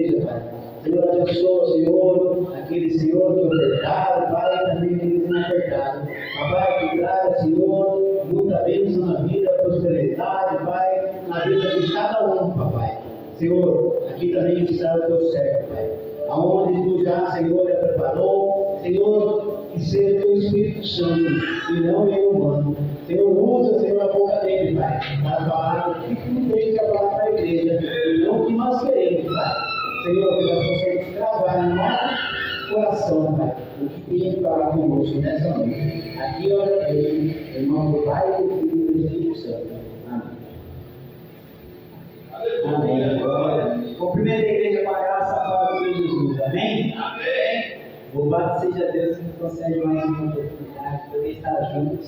igreja, Pai. Senhor, abençoa, Senhor, aquele Senhor que é ofertado, Pai, também que não é ofertado. Pai, que traga, Senhor, muita bênção na vida, prosperidade, Pai, na vida de cada um, Papai. Senhor, aqui também está o teu servo, Pai. Aonde tu já, Senhor, já preparou, Senhor, que seja o teu Espírito Santo e não eu humano. Senhor, usa, Senhor, a boca dele, Pai, para falar o que tu tem que falar para a igreja e não o que nós queremos, Pai. Senhor, que nós possamos gravar no nosso coração, Pai, o que tem que falar conosco nessa noite. Aqui eu agradeço, em nome do Pai, do Filho e do Espírito Santo. Amém. Amém. Glória. Cumprimento a igreja com a graça e a paz do Senhor Jesus. Amém? Amém. Louvado seja Deus que nos concede mais uma oportunidade de poder estar juntos,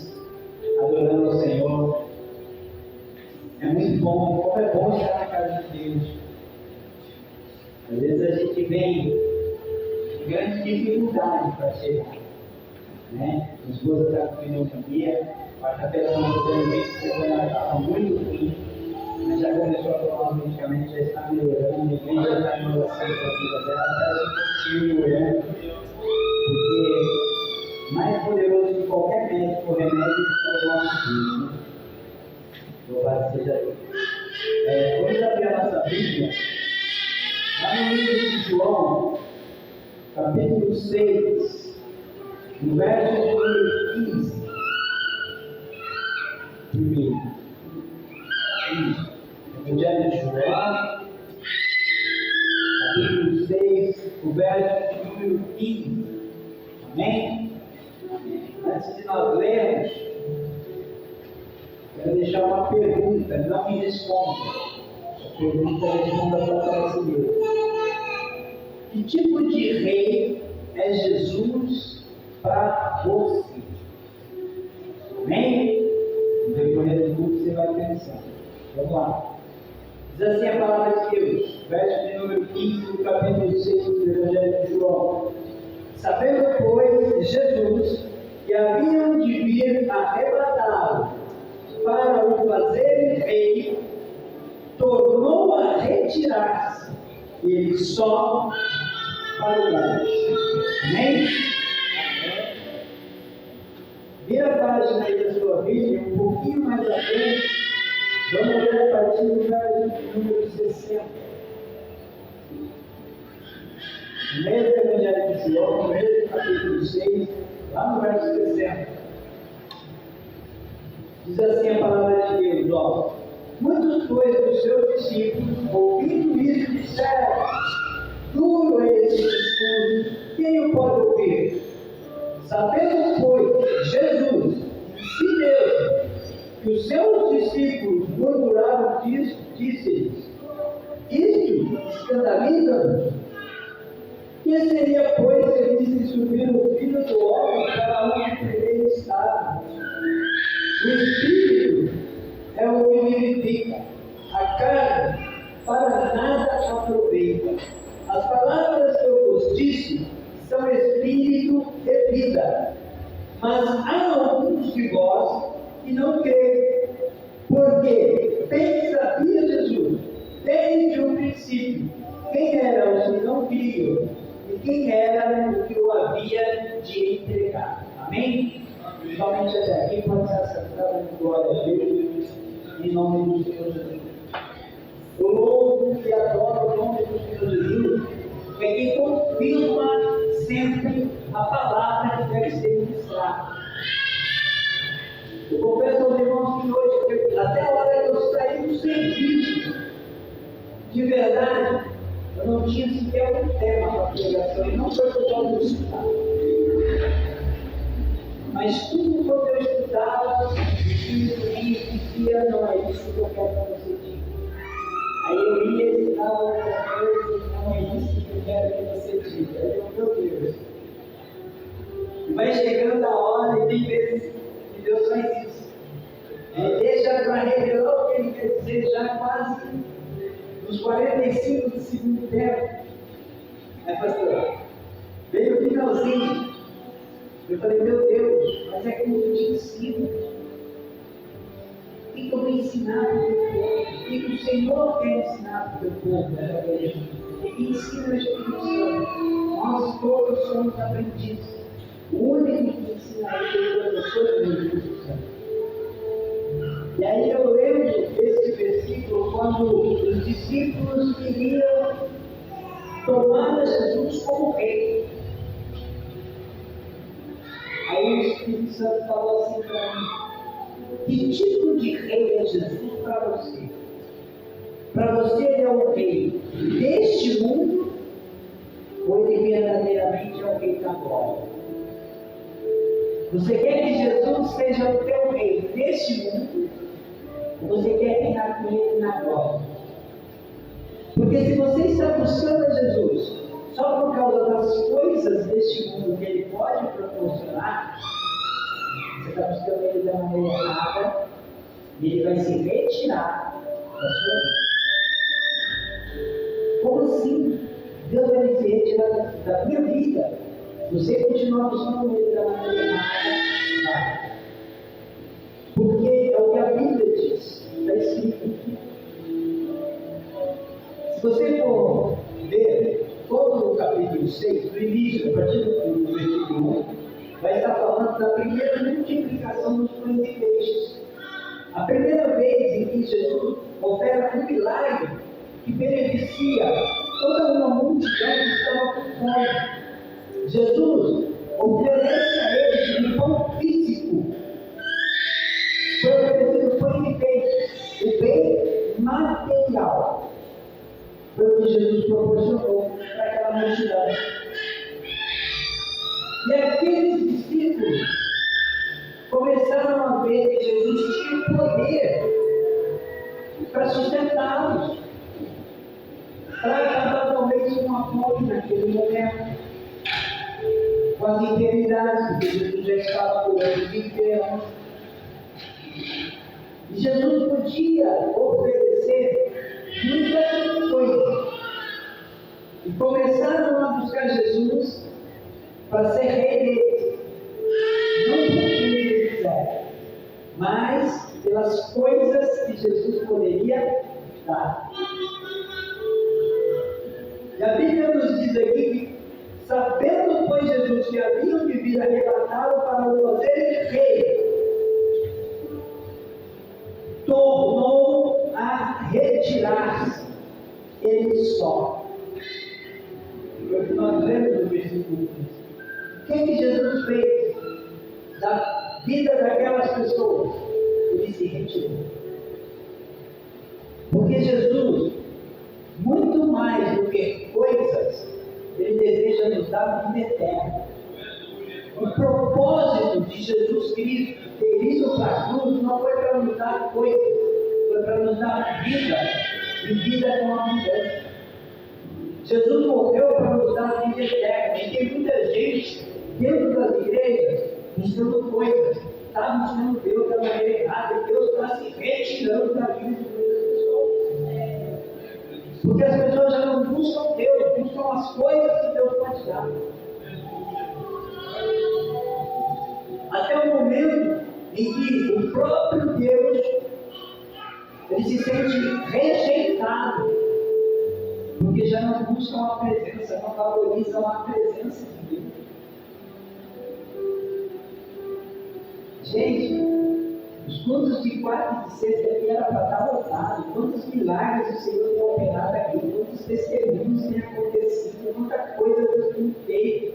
adorando ao Senhor. É muito bom, como é bom estar na casa de Deus. Às vezes a gente vem com grande dificuldade para chegar, né? A esposa está com pneumonia, quarta-feira ela estava muito ruim, mas já começou a tomar os medicamentos, já está melhorando, a igreja já está em oração para a vida dela, está melhorando, porque mais poderoso que qualquer médico ou remédio é o nosso Deus, né? Louvado seja Deus. Vamos abrir a nossa Bíblia. Lá no livro de João, capítulo 6, no verso de número 15. Primeiro. Isso. Evangelho de João, capítulo 6, o verso de número 15. Amém? Antes de nós lermos, quero deixar uma pergunta, não me responda. A pergunta responda para si mesmo. Que tipo de rei é Jesus para você? Amém? No decorrer do culto você vai pensar. Vamos lá. Diz assim a palavra de Deus, verso de número 15 do capítulo 6 do Evangelho de João. Sabendo, pois, Jesus que haviam de vir arrebatá-lo para o fazerem rei, tornou a retirar-se, ele só para o monte. Amém? Vira a página aí da sua Bíblia, um pouquinho mais à frente, vamos ler a partir do verso número 60. No mesmo Evangelho de João, no mesmo capítulo 6, lá no verso 60. Diz assim a palavra de Deus, ó. Muitos, pois, dos seus discípulos, ouvindo isso, disseram: duro é esse discurso, quem o pode ouvir? Sabendo, pois, Jesus, em si mesmo, que os seus discípulos murmuravam disso, disse-lhes: isto escandaliza-nos. Que seria, pois, se visse subir o Filho do Homem para onde primeiro estava? O Espírito é o que vivifica, a carne para nada aproveita. As palavras que eu vos disse são espírito e vida. Mas há alguns de vós que não creem, porque bem sabia Jesus, desde o princípio, quem era os que não criam e quem era o que o havia de entregar. Amém? Somente até aqui pode ser acessado em glória a Deus, em nome do Senhor Jesus. Eu louvo e adoro o nome do Senhor Jesus, que é quem confirma sempre a palavra que deve ser ministrada. Eu confesso aos irmãos que hoje, até a hora que eu saí do serviço, de verdade, eu não tinha sequer um tema para a pregação, e não foi por causa do estudado. Mas tudo quando eu estudava, eu dizia: não é isso que eu quero que você diga. Aí eu ia e estudava outra coisa, não é isso que eu quero que você diga. Aí eu, meu Deus. Vai chegando a hora e tem vezes que Deus faz isso. Ele deixa para revelar o que ele quer dizer já quase nos 45 do segundo tempo. Pastor? Veio o finalzinho. Eu falei: meu Deus, mas é como eu te ensino. O que eu vou ensinar para o teu povo? O que o Senhor quer ensinar para o teu povo? que ensina o Espírito Santo. Nós todos somos aprendizes. O único que ensina a ele é o professor do Espírito Santo. E aí eu lembro desse versículo quando os discípulos queriam tomar Jesus como rei. Aí o Espírito Santo falou assim para mim: que tipo de rei é Jesus para você? Para você ele é o rei deste mundo ou ele verdadeiramente é o rei da glória? Você quer que Jesus seja o teu rei neste mundo ou você quer reinar com ele na glória? Porque se você está buscando a Jesus só por causa das coisas deste mundo que ele pode proporcionar, você está buscando ele da maneira errada e ele vai se retirar da sua vida. Como assim? Deus vai se retirar da minha vida? Você continuar buscando ele da maneira errada, vai. Porque é o que a Bíblia diz, está escrito aqui. Se você for ver todo o capítulo 6, do início, a partir do versículo 1, vai estar falando da primeira multiplicação dos pães e peixes. A primeira vez em que Jesus opera um milagre que beneficia toda uma multidão que estava com fome. Jesus oferece a eles um pão físico. Foi oferecido pão e peixe, o bem material. Foi o que Jesus proporcionou para aquela multidão. E aqueles discípulos começaram a ver que Jesus tinha poder para sustentá-los, para acabar talvez com a fome naquele momento, com as enfermidades, porque Jesus já estava curando os enfermos. E Jesus podia oferecer muitas coisas. E começaram a buscar Jesus para ser rei deles. Não porque eles quiseram, mas pelas coisas que Jesus poderia dar. E a Bíblia nos diz aqui que, sabendo, pois, Jesus que haviam de vir arrebatá-lo para o fazer rei, tornou a retirar-se ele só. Foi o que nós lemos no versículo 15. O que Jesus fez da vida daquelas pessoas? Ele se retirou. Porque Jesus, muito mais do que coisas, ele deseja nos dar vida eterna. O propósito de Jesus Cristo ter ido para a cruz não foi para nos dar coisas, foi para nos dar vida, e vida com abundância. Jesus morreu para nos dar vida eterna. E tem muita gente dentro das igrejas buscando coisas, está buscando Deus da maneira errada, e Deus está se retirando da vida de muitas pessoas. Porque as pessoas já não buscam Deus, buscam as coisas que Deus pode dar. Até o momento em que o próprio Deus ele se sente rejeitado, porque já não buscam a presença, não valorizam a presença de Deus. Gente, os cultos de quarta e de sexta aqui era para estar lotado. Quantos milagres o Senhor tem operado aqui, quantos testemunhos têm acontecido, quanta coisa Deus tem feito.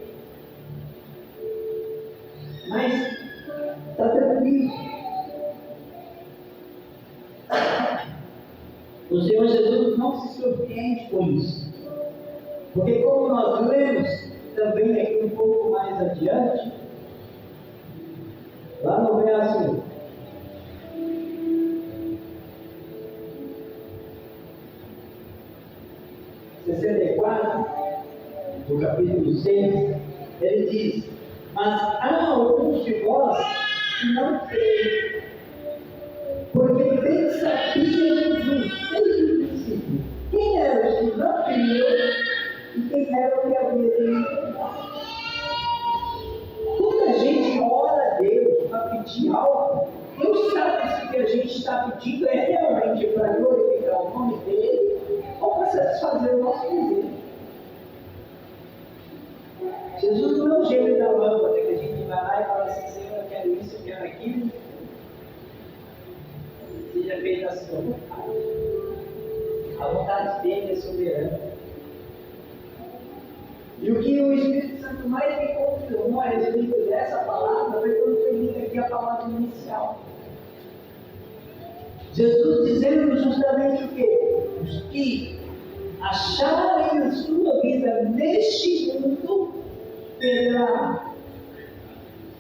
Mas está tranquilo. O Senhor Jesus não se surpreende com isso. Porque como nós lemos também aqui um pouco mais adiante, lá no verso 64, do capítulo 6, ele diz: mas há alguns de vós que não creem, porque bem sabia Jesus, desde o princípio, quem era os que não criam e quem era o que havia de encontrar. Quando a gente ora a Deus para pedir algo, Deus sabe se o que a gente está pedindo é realmente para glorificar o nome dele ou para satisfazer o nosso desejo. o gênio da lâmpada, que a gente vai lá e fala assim, Senhor, eu quero isso, eu quero aquilo. Seja feita a sua vontade. A vontade dele é soberana. E o que o Espírito Santo mais me confirmou a respeito dessa palavra foi quando foi lida aqui a palavra inicial. Jesus dizendo justamente o quê? Os que acharem a sua vida neste mundo terá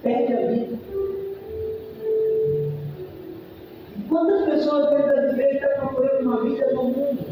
perde a vida. E quantas pessoas dentro da igreja estão procurando uma vida no mundo?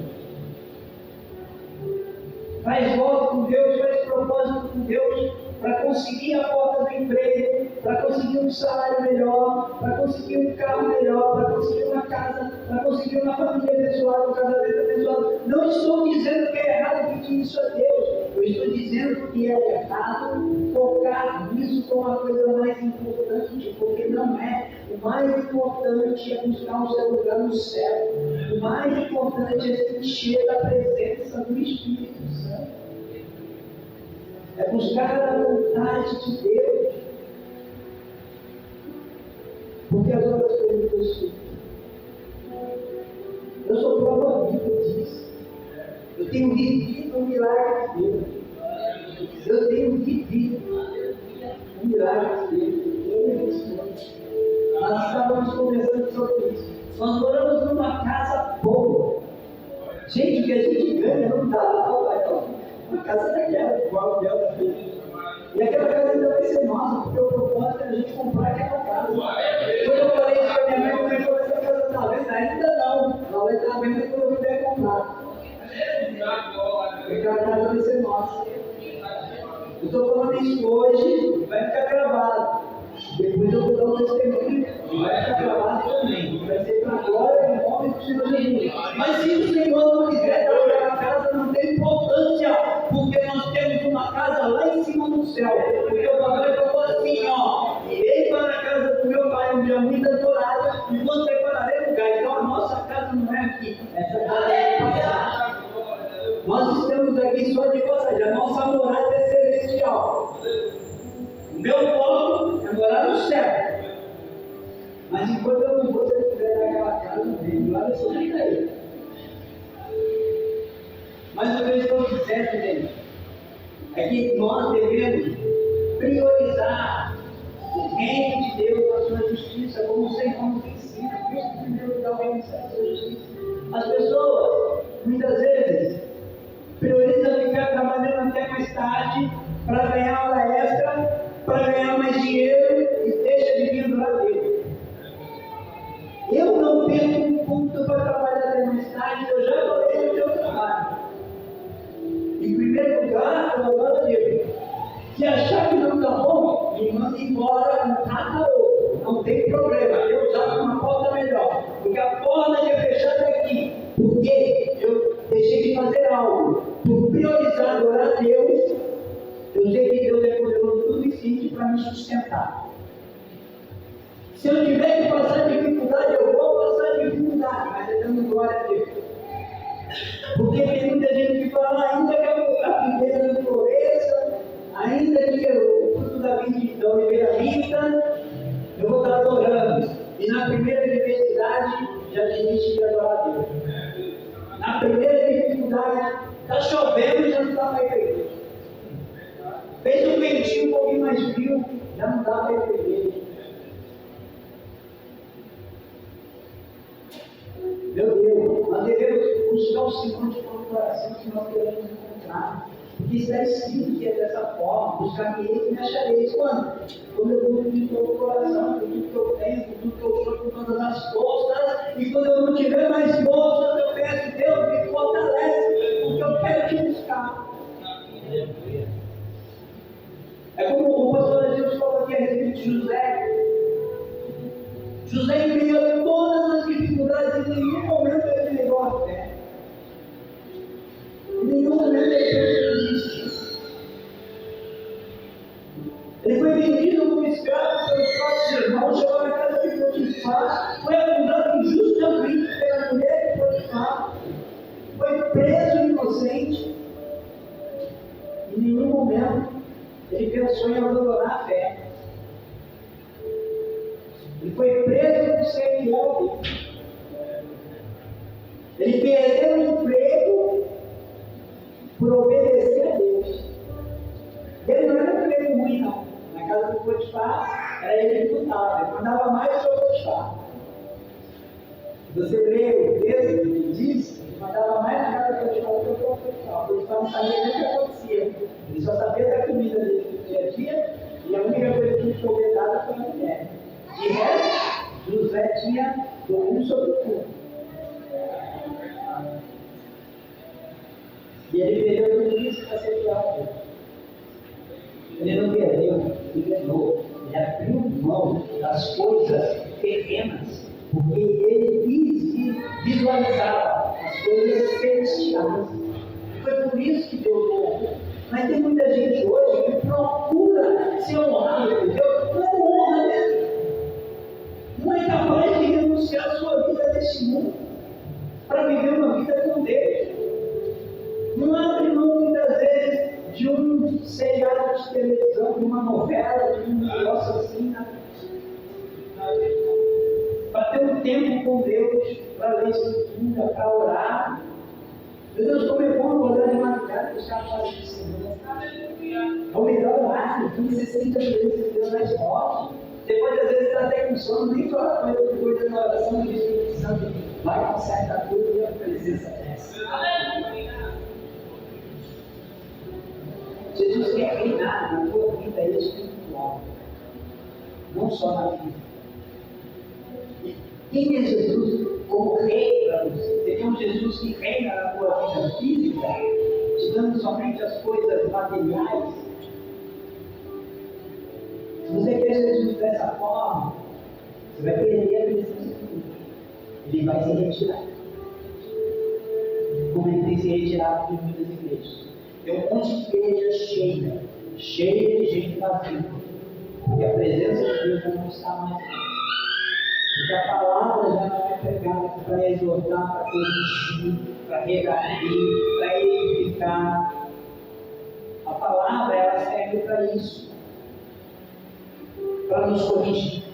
Faz voto com Deus, faz propósito com Deus para conseguir a porta do emprego, para conseguir um salário melhor, para conseguir um carro melhor, para conseguir uma casa, para conseguir uma família abençoada, um casamento abençoado. Não estou dizendo que é errado pedir isso a Deus. Eu estou dizendo que é errado focar nisso como a coisa mais importante, porque não é. O mais importante é buscar o seu lugar no céu. O mais importante é se encher da presença do Espírito Santo. É buscar a vontade de Deus. Porque as outras coisas eu sou. Eu sou prova viva disso. Eu tenho vivido um milagre de Deus. Eu tenho vivido um milagre de Deus. Nós estávamos conversando sobre isso. Nós moramos numa casa boa. Gente, o que a gente ganha não dá não. Uma casa daquela, igual o Bel da frente. E aquela casa ainda vai ser nossa, porque o propósito é a gente comprar aquela casa. Quando eu falei isso para minha mãe falou: essa casa está à venda? Ainda não. Ela vai estar à venda quando eu puder comprar. Porque aquela casa vai ser nossa. Eu estou falando isso hoje, vai ficar gravado. Depois eu vou dar um testemunho, vai ficar gravado também. Vai ser para a glória e nome do Senhor Jesus. Mas se o Senhor não quiser dar aquela casa, não tem importância, porque nós temos uma casa lá em cima no céu. Porque o papai falou assim: ó, irei para a casa do meu pai, onde há muitas moradas, e vos prepararei lugar. Então a nossa casa não é aqui, essa casa é de passagem. Nós estamos aqui só de passagem, a nossa morada é celestial. O meu foco é morar no céu. Mas enquanto eu não vou, se eu quiser dar aquela casa, não vem. Lá eu sou nem daí. Mas o que eu estou dizendo, gente, é que nós devemos priorizar o reino de Deus, a sua justiça, como o Senhor nos ensina. Por isso, em primeiro lugar, o reino de a sua justiça. As pessoas, muitas vezes, priorizam ficar trabalhando até mais tarde para ganhar hora extra, para ganhar mais dinheiro e deixa de vir adorar a Deus. Eu não perco um culto para trabalhar até mais tarde, eu já falei no meu trabalho. Em primeiro lugar, eu adoro a Deus. Se achar que não está bom, me manda embora, não trata outro. Não tem problema, eu já uma porta melhor. Porque a porta é fechada aqui. Porque eu deixei de fazer algo. Por priorizar adorar a Deus, eu sei que Deus é poderoso o suficiente para me sustentar. Se eu tiver que passar dificuldade, eu vou passar dificuldade, mas eu dando glória a Deus. Porque tem muita gente que fala: ainda que a videira não floresça, ainda que o fruto da oliveira minta, eu vou estar adorando. E na primeira adversidade, já desiste de adorar a Deus. Na primeira dificuldade, está chovendo e já não dá para ir para a igreja. Fez um ventinho um pouquinho mais frio, já não dá para ir para a igreja. Meu Deus, nós devemos buscar o Senhor de todo o coração que nós queremos encontrar. Porque está escrito que é dessa forma: buscar Ele e me achareis. Quando? Quando eu busco de todo o coração, com tudo que eu tenho, com tudo que eu sou, com todas as forças. E quando eu não tiver mais forças, eu peço: Deus, me fortalece, porque eu quero te buscar. É como o pastor Jesus falou aqui a respeito de José. José, em meio a todas as dificuldades, em nenhum momento ele negou a fé. Em nenhum momento ele desistiu. Ele foi vendido como escravo pelos próprios irmãos, chegou na casa de Potifar, foi acusado injustamente pela mulher de Potifar, foi preso inocente. Em nenhum momento Ele pensou em abandonar a fé. Ele foi preso por ser fiel. Ele perdeu o emprego por obedecer a Deus. Ele não era um emprego ruim, não. Na casa do Potifar, era ele que lutava. Ele mandava mais do que o Potifar. Você lê o texto que diz, ele mandava mais na casa do Potifar do que o Potifar. O Potifar não sabia nem o que acontecia. Ele só sabia da comida dele do dia a dia, e a única coisa que foi obrigada foi a mulher. De resto, José tinha domínio sobre tudo. E ele perdeu tudo isso para ser fiel. Ele não perdeu, ele ganhou. Ele abriu mão das coisas terrenas, porque ele visualizava as coisas celestiais. Foi por isso que Deus honrou. Mas tem muita gente hoje que procura ser honrado por Deus, não honra mesmo. Não é capaz de renunciar a sua vida deste mundo para viver uma vida com Deus. Não abre mão muitas vezes de um seriado de televisão, de uma novela, de um negócio assim, para ter um tempo com Deus, para ler escritura, para orar. Meu Deus, como é bom orar de madrugada, que os caras fazem isso. É o melhor horário, 15, 60 vezes Deus mais forte. Depois, às vezes, está até com sono, nem fala coisa na oração do Espírito Santo. Vai, conserta tudo e a presença desce. Jesus quer reinar na tua vida espiritual, não só na vida. Quem é Jesus como rei para você? Você tem um Jesus que reina na tua vida física, te dando somente as coisas materiais. Se você quer Jesus dessa forma, você vai perder a presença de Deus. Ele vai se retirar. Como ele tem se retirado de muitas igrejas. Tem um monte de igreja cheia de gente vazia. Porque a presença de Deus já não está mais lá. Porque a palavra já não é pregada para exortar, para corrigir, para redarguir, para edificar. A palavra ela serve para isso. Para nos corrigir.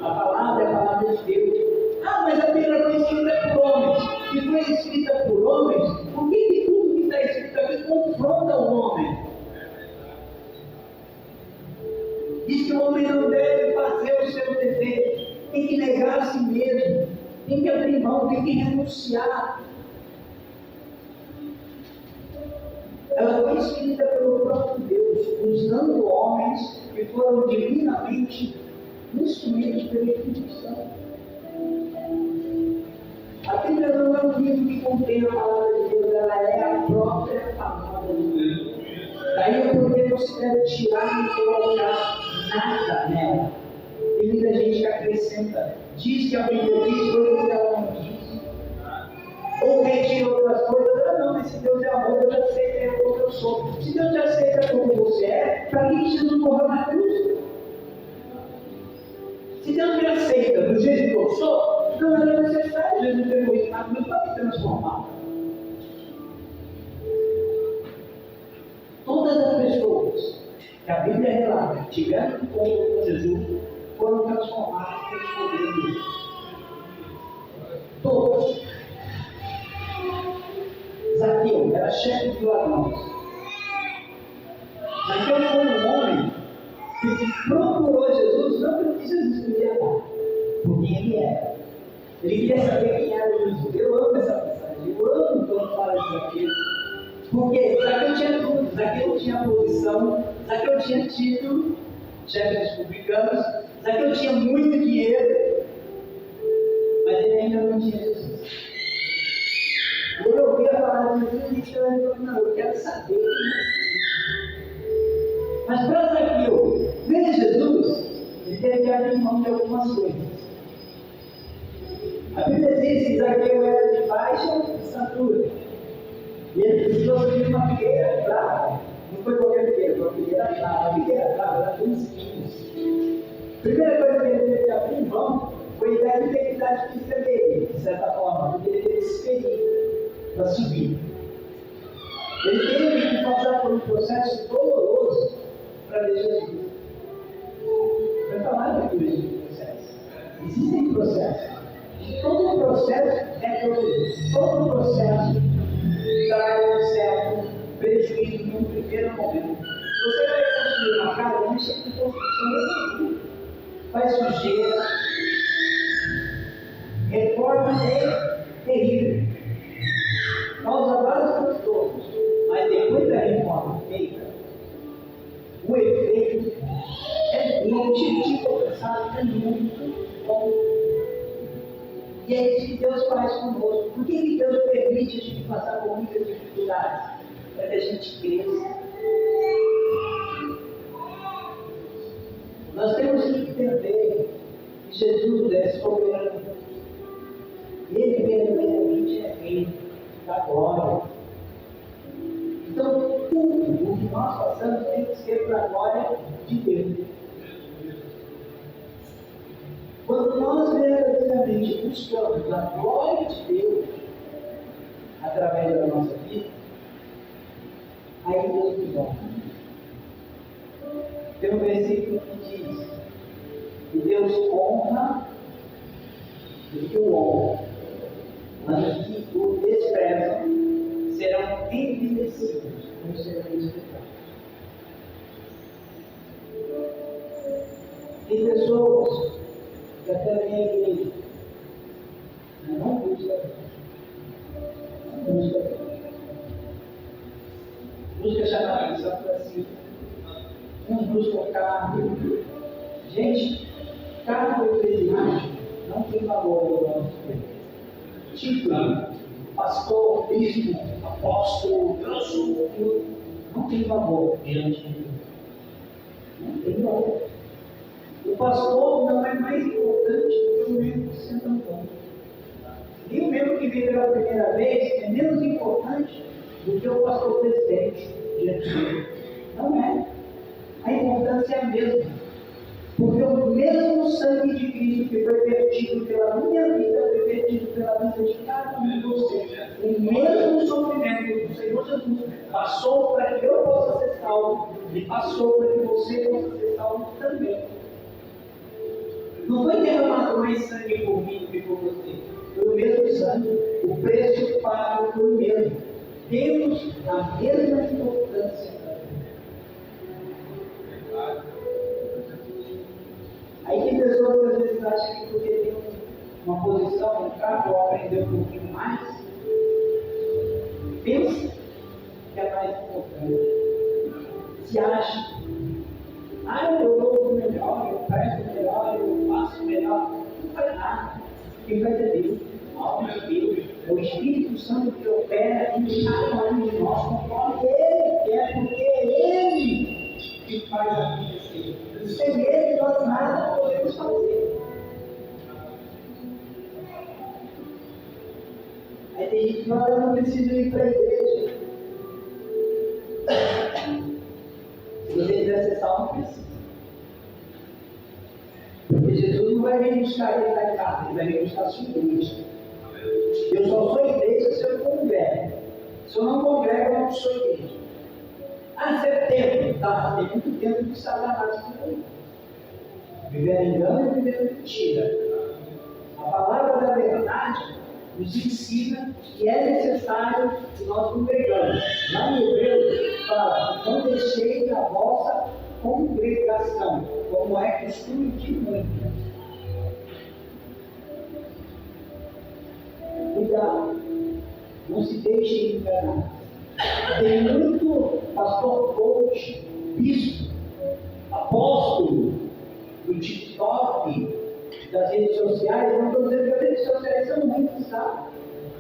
A palavra é a palavra de Deus. Ah, mas a Bíblia foi escrita por homens. Se foi escrita por homens, por que tudo que está escrito aqui confronta o homem? Diz que o homem não deve fazer o seu dever. Tem que negar a si mesmo. Tem que abrir mão, tem que renunciar. Ela foi escrita pelo próprio Deus, usando homens que foram divinamente instruídos pelo Espírito Santo. A Bíblia não é um livro que contém a palavra de Deus, ela é a própria palavra de Deus. Daí eu poder considerar tirar e colocar nada nela. Tem muita gente que acrescenta, diz que a Bíblia diz coisas que ela não diz, ou retira outras coisas. Ah, não, mas se Deus é amor, eu já aceito como eu sou. Se Deus te aceita como você é, para que Jesus morreu na cruz? Se Deus me aceita do jeito que eu sou, não era necessário Jesus ter morrido na cruz para me transformar. Todas as pessoas que a Bíblia relata que tiveram encontro com Jesus foram transformadas pelo poder de Deus. Todos. Zaqueu era chefe de ladrões. Zaqueu foi um homem que procurou Jesus, não porque Jesus queria dar, porque ele era. Ele queria saber quem era Jesus. Eu amo essa passagem, eu amo quando fala de Zaqueu. Porque Zaqueu tinha tudo, Zaqueu tinha posição, Zaqueu tinha título, chefe dos publicanos, Zaqueu tinha muito dinheiro, mas ele ainda não tinha Jesus. Quando eu ouvi a palavra de Jesus, eu disse, não, eu quero saber. Mas para Zaqueu ver Jesus, ele teve que abrir mão de algumas coisas. A Bíblia diz que Zaqueu era de baixa estatura. E ele precisou subir uma figueira brava. Não foi qualquer figueira, foi uma figueira brava. A figueira brava era com espinhos. A primeira coisa que ele teve que abrir mão foi da integridade física dele, de certa forma, porque ele teve que se ferir para subir. Ele teve que passar por um processo doloroso para ver Jesus. Vai falar muito isso de processo. Existem processos. E todo processo é doloroso. Todo processo traz um certo prejuízo no primeiro momento. Você vai construir uma casa, não mexe com construção nenhuma. Faz sujeira, reforma é terrível. Causa vários transtornos. Mas depois da reforma feita, o efeito o objetivo alcançado é muito bom. E é isso que Deus faz conosco. Por que Deus permite a gente passar por muitas dificuldades? Para que a gente cresça. Nós temos que entender que Jesus é soberano. Ele verdadeiramente é rei da glória. Então, tudo o que nós passamos tem que ser para a glória de Deus. Quando nós verdadeiramente buscamos a glória de Deus através da nossa vida, aí Deus nos honra. Tem um versículo que diz que Deus honra os que o honram, mas os que o desprezam serão envelhecidos como serão desprezados. Tem pessoas que até vêm à igreja, mas não buscam a Deus. Não buscam a Deus. Busca chamar a atenção para si. Uns buscam carro. Gente, carro eclesiástico não tem valor no nosso tempo. Título, pastor, bispo, apóstolo, eu sou, não tem valor diante de Deus. Não tem valor. O pastor não é mais importante do que o membro que senta no banco. E o membro que vem pela primeira vez é menos importante do que o pastor presidente diante de Deus. Não é. A importância é a mesma. Porque o mesmo sangue de Cristo que foi vertido pela minha vida, foi vertido pela vida de cada um de vocês. O mesmo sofrimento do Senhor Jesus passou para que eu possa ser salvo e passou para que você possa ser salvo também. Não foi derramado mais sangue por mim do que por você. Foi o mesmo sangue. O preço pago foi o mesmo. Temos a mesma importância. Aí tem pessoas que às vezes acham que porque tem uma posição no carro ou aprender um pouquinho mais, pensa que é mais importante. Se acha, eu vou melhor, eu presto melhor, eu faço melhor. Não faz nada. Quem faz é Deus, a alma de Deus, é o Espírito Santo que opera em cada um de nós conforme Ele quer, porque é Ele que faz acontecer. Sem Ele nós nada podemos fazer. Aí tem gente que fala, eu não preciso ir para a igreja. Se você quiser ser salvo, não precisa. Porque Jesus não vai vir buscar ele na casa, ele vai vir buscar a sua igreja. Eu só sou igreja se eu congrego. Se eu não congrego, eu não sou igreja. Você é tempo, tá? Tem muito tempo de Satanás por aí. Viver engano e viver mentira. A palavra da verdade nos ensina que é necessário que nós congregamos. Lá em Hebreus fala, não deixei a vossa congregação, como é costume de muitos. Cuidado, não se deixe enganar. Tem muito pastor coach, bispo, apóstolo, do TikTok, das redes sociais. Não estou dizendo que as redes sociais são ruins, tá?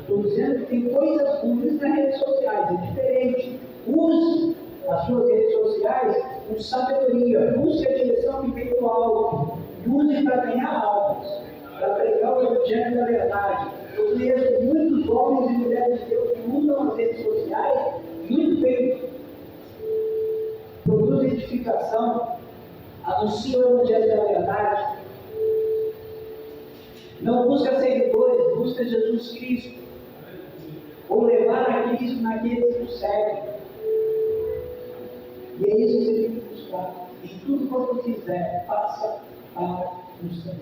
Estou dizendo que tem coisas ruins nas redes sociais, é diferente. Use as suas redes sociais com sabedoria, busque a direção que vem do alto, e use para ganhar almas, para pregar o evangelho da verdade. Eu conheço muitos homens e mulheres de Deus que usam as redes sociais muito bem, produzem edificação, anunciam o evangelho da verdade. Não busca seguidores, busca Jesus Cristo, ou levar a Cristo naqueles que o seguem. E é isso que você tem que buscar. e tudo quanto fizer, faça para o Senhor.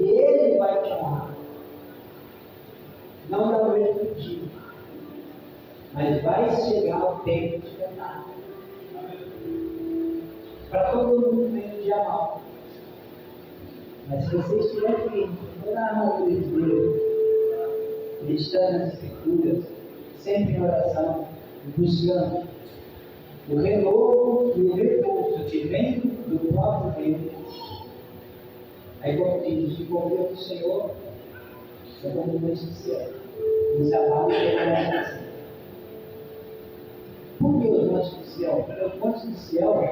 E Ele vai te amar. Não da noite do dia, mas vai chegar o tempo de cantar. Para todo mundo meio de amar. Mas se você estiver firme, toda a armadura de Deus, meditando nas Escrituras, sempre em oração, buscando o renovo e o repouso que vem do próprio Deus. Aí, como diz, o poder do Senhor é como um céu. Nos abalos permanecem. Por que os montes do céu? Porque os montes do céu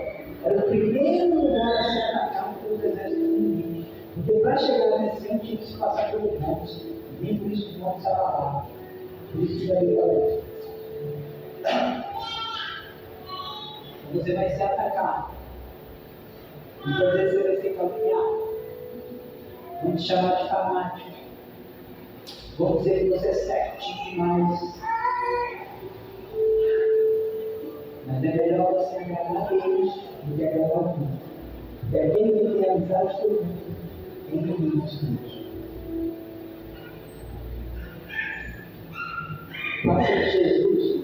era o primeiro lugar a se atacar pelos exércitos inimigos. Porque para chegar nesse ano tinha que se passar pelos montes. Nem por isso os montes abalavam. Por isso que daí falei. Você vai ser atacado. Muitas vezes você vai ser caluniado. Vão te chamar de fanático. Vão dizer que você é certinho demais. Mas é melhor você agradar a Deus do que agradar ao mundo. Porque aquele que tem amizade todo mundo tem inimigos todos. Faça de Jesus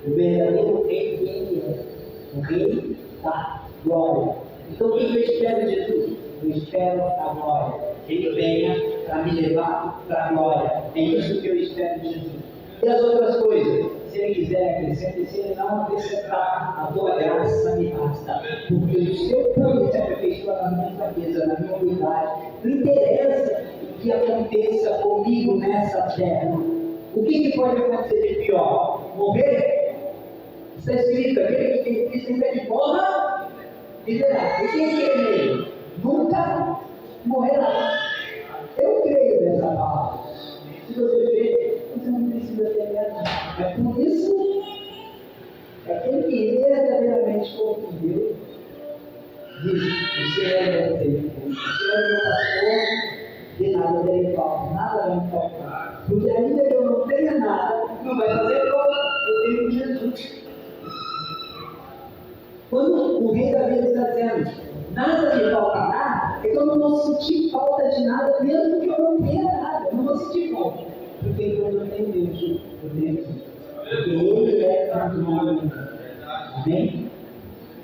o verdadeiro rei que ele é. O rei da glória. Então o que eu espero de Jesus? Eu espero a glória. Que ele venha para me levar para a glória. É isso que eu espero de Jesus. E as outras coisas? Se ele quiser acrescentar, se ele não acrescentar, a tua graça me basta. Porque o seu poder se aperfeiçoa na minha fraqueza, na minha humildade. Não interessa o que aconteça comigo nessa terra. O que pode acontecer de pior? Morrer? Está escrito, aquele que tem Cristo ainda que morra, viverá. E quem crê nele? Nunca morrerá. Eu creio nessa palavra. Se você crê, você não precisa ter nada. Mas por isso, aquele que verdadeiramente confia, diz: o Senhor é meu Deus, o Senhor é meu pastor, de nada terei falta, nada vai me faltar. Porque ainda que eu não tenha nada, não vai fazer falta, eu tenho Jesus. Quando o rei Davi está dizendo, nada me faltará, é que eu não vou sentir falta de nada, mesmo que eu não tenha nada, eu não vou sentir falta. Porque quando eu tenho Deus, eu tenho aqui. Porque Ele é a minha. Amém?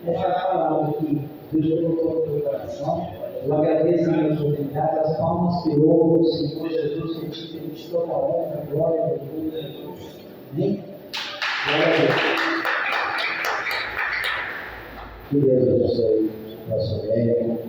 Essa é a palavra que Deus colocou no meu coração. Eu agradeço a minha oportunidade, as palmas que louvam o Senhor Jesus, que te permitiu a honra, a glória a Deus. Amém? Glória a Deus. Que Deus abençoe nosso reino.